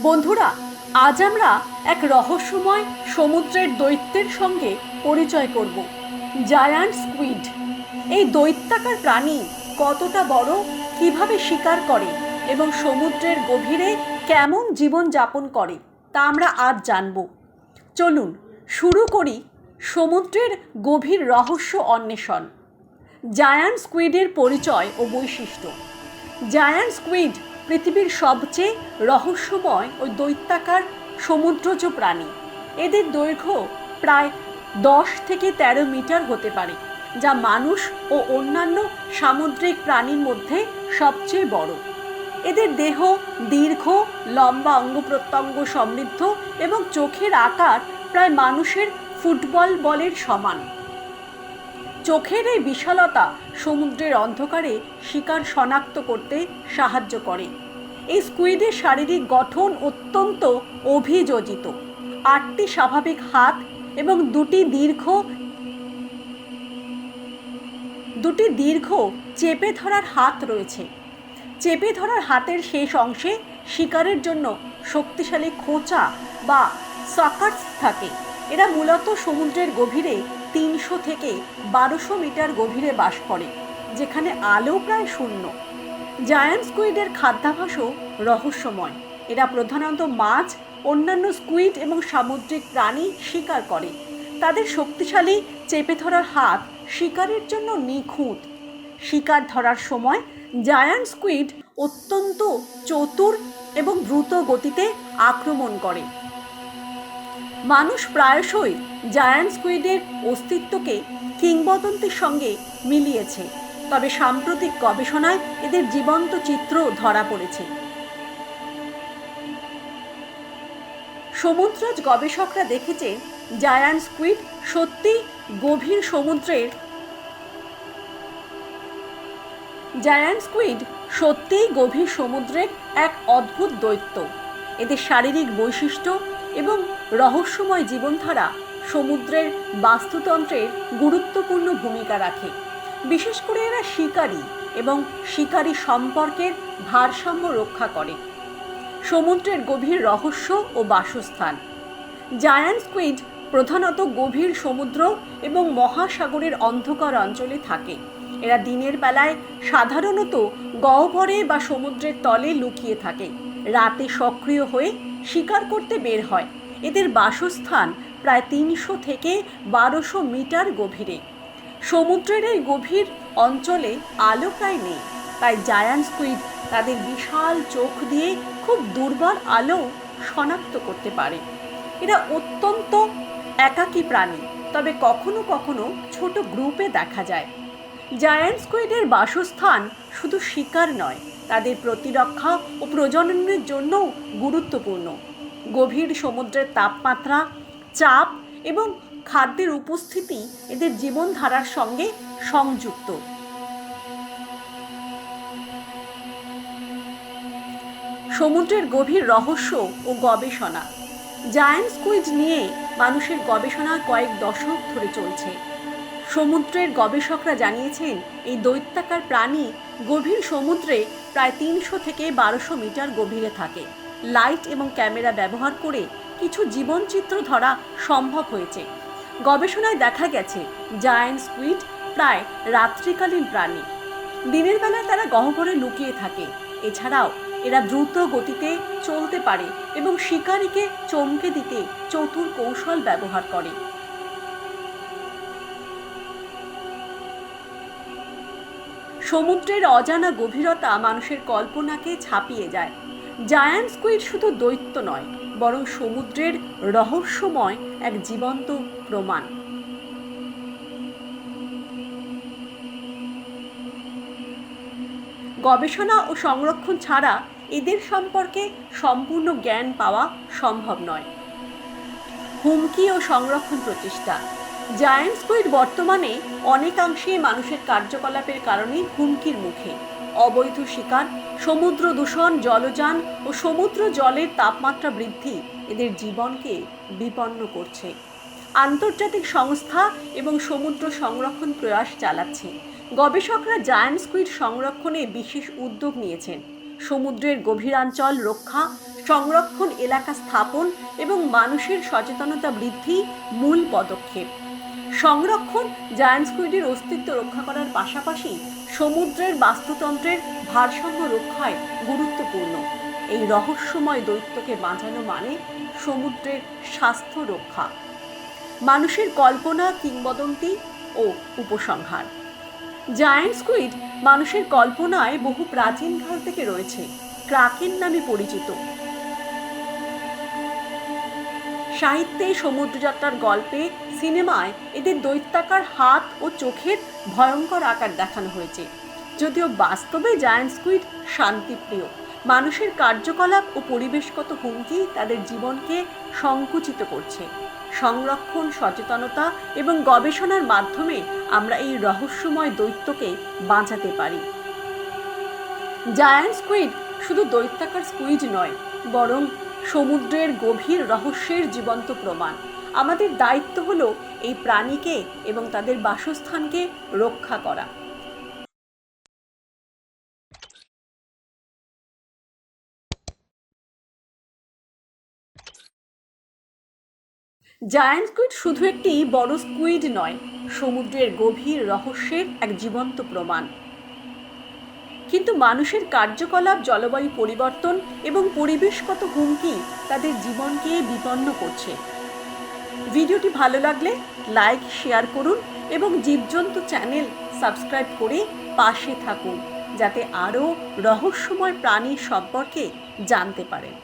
বন্ধুরা, আজ আমরা এক রহস্যময় সমুদ্রের দৈত্যের সঙ্গে পরিচয় করব। Giant squid. এই দৈত্যাকার প্রাণী কতটা বড়, কিভাবে শিকার করে এবং সমুদ্রের গভীরে কেমন জীবন যাপন করে তা আমরা আজ জানব। চলুন শুরু করি সমুদ্রের গভীর রহস্য অন্বেষণ। জায়ান্ট স্কুইডের পরিচয় ও বৈশিষ্ট্য। জায়ান্ট স্কুইড পৃথিবীর সবচেয়ে রহস্যময় ও দৈত্যাকার সমুদ্রজ প্রাণী। এদের দৈর্ঘ্য প্রায় 10 থেকে 13 মিটার হতে পারে, যা মানুষ ও অন্যান্য সামুদ্রিক প্রাণীর মধ্যে সবচেয়ে বড়। এদের দেহ দীর্ঘ, লম্বা অঙ্গ প্রত্যঙ্গ সমৃদ্ধ এবং চোখের আকার প্রায় মানুষের ফুটবল বলের সমান। চোখের এই বিশালতা সমুদ্রের অন্ধকারে শিকার শনাক্ত করতে সাহায্য করে। এই স্কুইডের শারীরিক গঠন অত্যন্ত অভিযোজিত। 8টি স্বাভাবিক হাত এবং দুটি দীর্ঘ চেপে ধরার হাত রয়েছে। চেপে ধরার হাতের শেষ অংশে শিকারের জন্য শক্তিশালী খোঁচা বা সাকার্স থাকে। এরা মূলত সমুদ্রের গভীরে 300 থেকে 1200 মিটার গভীরে বাস করে, যেখানে আলো প্রায় শূন্য। জায়ান্ট স্কুইডের খাদ্যাভ্যাসও রহস্যময়। এরা প্রধানত মাছ, অন্যান্য স্কুইড এবং সামুদ্রিক প্রাণী শিকার করে। তাদের শক্তিশালী চেপে ধরার হাত শিকারের জন্য নিখুঁত। শিকার ধরার সময় জায়ান্ট স্কুইড অত্যন্ত চতুর এবং দ্রুত গতিতে আক্রমণ করে। মানুষ প্রায়শই জায়ান্ট স্কুইডের অস্তিত্বকে কিংবদন্তির সঙ্গে মিলিয়েছে, তবে সাম্প্রতিক গবেষণায় এদের জীবন্ত চিত্র ধরা পড়েছে। সমুদ্রজ গবেষকরা দেখেছে জায়ান্ট স্কুইড সত্যিই গভীর সমুদ্রের এক অদ্ভুত দৈত্য। এদের শারীরিক বৈশিষ্ট্য এবং রহস্যময় জীবনধারা সমুদ্রের বাস্তুতন্ত্রের গুরুত্বপূর্ণ ভূমিকা রাখে। বিশেষ করে এরা শিকারী এবং শিকারী সম্পর্কের ভারসাম্য রক্ষা করে। সমুদ্রের গভীর রহস্য ও বাসস্থান। জায়ান্ট স্কুইড প্রধানত গভীর সমুদ্র এবং মহাসাগরের অন্ধকার অঞ্চলে থাকে। এরা দিনের বেলায় সাধারণত গহ্বরে বা সমুদ্রের তলে লুকিয়ে থাকে, রাতে সক্রিয় হয়ে শিকার করতে বের হয়। এদের বাসস্থান প্রায় 300 থেকে 1200 মিটার গভীরে। সমুদ্রের এই গভীর অঞ্চলে আলো প্রায় নেই, তাই জায়ান্ট স্কুইড তাদের বিশাল চোখ দিয়ে খুব দুর্বল আলো শনাক্ত করতে পারে। এরা অত্যন্ত একাকী প্রাণী, তবে কখনো কখনো ছোট গ্রুপে দেখা যায়। জায়ান্ট স্কুইডের বাসস্থান শুধু শিকার নয়, তাদের প্রতিরক্ষা ও প্রজননের জন্যও গুরুত্বপূর্ণ। গভীর সমুদ্রের তাপমাত্রা, চাপ এবং খাদ্যের উপস্থিতি এদের জীবনধারার সঙ্গে সংযুক্ত। সমুদ্রের গভীর রহস্য ও গবেষণা। জায়ান্ট স্কুইড নিয়ে মানুষের গবেষণা কয়েক দশক ধরে চলছে। সমুদ্রের গবেষকরা জানিয়েছেন এই দৈত্যাকার প্রাণী গভীর সমুদ্রে প্রায় 300 থেকে 1200 মিটার গভীরে থাকে। লাইট এবং ক্যামেরা ব্যবহার করে কিছু জীবনচিত্র ধরা সম্ভব হয়েছে। গবেষণায় দেখা গেছে জায়ান্ট স্কুইড প্রায় রাত্রিকালীন প্রাণী। দিনের বেলায় তারা গহ্বরে লুকিয়ে থাকে। এছাড়াও এরা দ্রুত গতিতে চলতে পারে এবং শিকারীকে চমকে দিতে চতুর কৌশল ব্যবহার করে। সমুদ্রের অজানা গভীরতা মানুষের কল্পনাকে ছাপিয়ে যায়। জায়ান্ট স্কুইড শুধু দৈত্য নয়, বরং সমুদ্রের রহস্যময় এক জীবন্ত প্রমাণ। গবেষণা ও সংরক্ষণ ছাড়া এদের সম্পর্কে সম্পূর্ণ জ্ঞান পাওয়া সম্ভব নয়। হুমকি ও সংরক্ষণ প্রচেষ্টা। জায়ান্ট স্কুইড বর্তমানে অনেকাংশেই মানুষের কার্যকলাপের কারণে হুমকির মুখে। অবৈধ শিকার, সমুদ্র দূষণ, জলযান ও সমুদ্র জলের তাপমাত্রা বৃদ্ধি এদের জীবনকে বিপন্ন করছে। আন্তর্জাতিক সংস্থা এবং সমুদ্র সংরক্ষণ প্রয়াস চালাচ্ছে। গবেষকরা জায়ান্ট স্কুইড সংরক্ষণে বিশেষ উদ্যোগ নিয়েছেন। সমুদ্রের গভীরাঞ্চল রক্ষা, সংরক্ষণ এলাকা স্থাপন এবং মানুষের সচেতনতা বৃদ্ধি মূল পদক্ষেপ। সংরক্ষণ জায়ান্ট স্কুইডের অস্তিত্ব রক্ষা করার পাশাপাশি সমুদ্রের বাস্তুতন্ত্রের ভারসাম্য রক্ষায় গুরুত্বপূর্ণ। এই রহস্যময় দৈত্যকে বাঁচানো মানে সমুদ্রের স্বাস্থ্য রক্ষা। মানুষের কল্পনা, কিংবদন্তি ও উপসংহার। জায়ান্ট স্কুইড মানুষের কল্পনায় বহু প্রাচীনকাল থেকে রয়েছে, ক্রাকেন নামে পরিচিত। সাহিত্যে, সমুদ্রযাত্রার গল্পে, সিনেমায় এদের দৈত্যাকার হাত ও চোখের ভয়ঙ্কর আকার দেখানো হয়েছে। যদিও বাস্তবে জায়ান্ট স্কুইড শান্তিপ্রিয়, মানুষের কার্যকলাপ ও পরিবেশগত হুমকি তাদের জীবনকে সংকুচিত করছে। সংরক্ষণ, সচেতনতা এবং গবেষণার মাধ্যমে আমরা এই রহস্যময় দৈত্যকে বাঁচাতে পারি। জায়ান্ট স্কুইড শুধু দৈত্যাকার স্কুইড নয়, বরং সমুদ্রের গভীর রহস্যের জীবন্ত প্রমাণ। আমাদের দায়িত্ব হলো এই প্রাণীকে এবং তাদের বাসস্থানকে রক্ষা করা। জায়ান্ট স্কুইড শুধু একটি বড় স্কুইড নয়, সমুদ্রের গভীর রহস্যের এক জীবন্ত প্রমাণ। কিন্তু মানুষের কার্যকলাপ, জলবায়ু পরিবর্তন এবং পরিবেশগত হুমকি তাদের জীবনকে বিপন্ন করছে। ভিডিওটি ভালো লাগলে লাইক, শেয়ার করুন এবং জীবজন্তু চ্যানেল সাবস্ক্রাইব করে পাশে থাকুন, যাতে আরও রহস্যময় প্রাণী সম্পর্কে জানতে পারেন।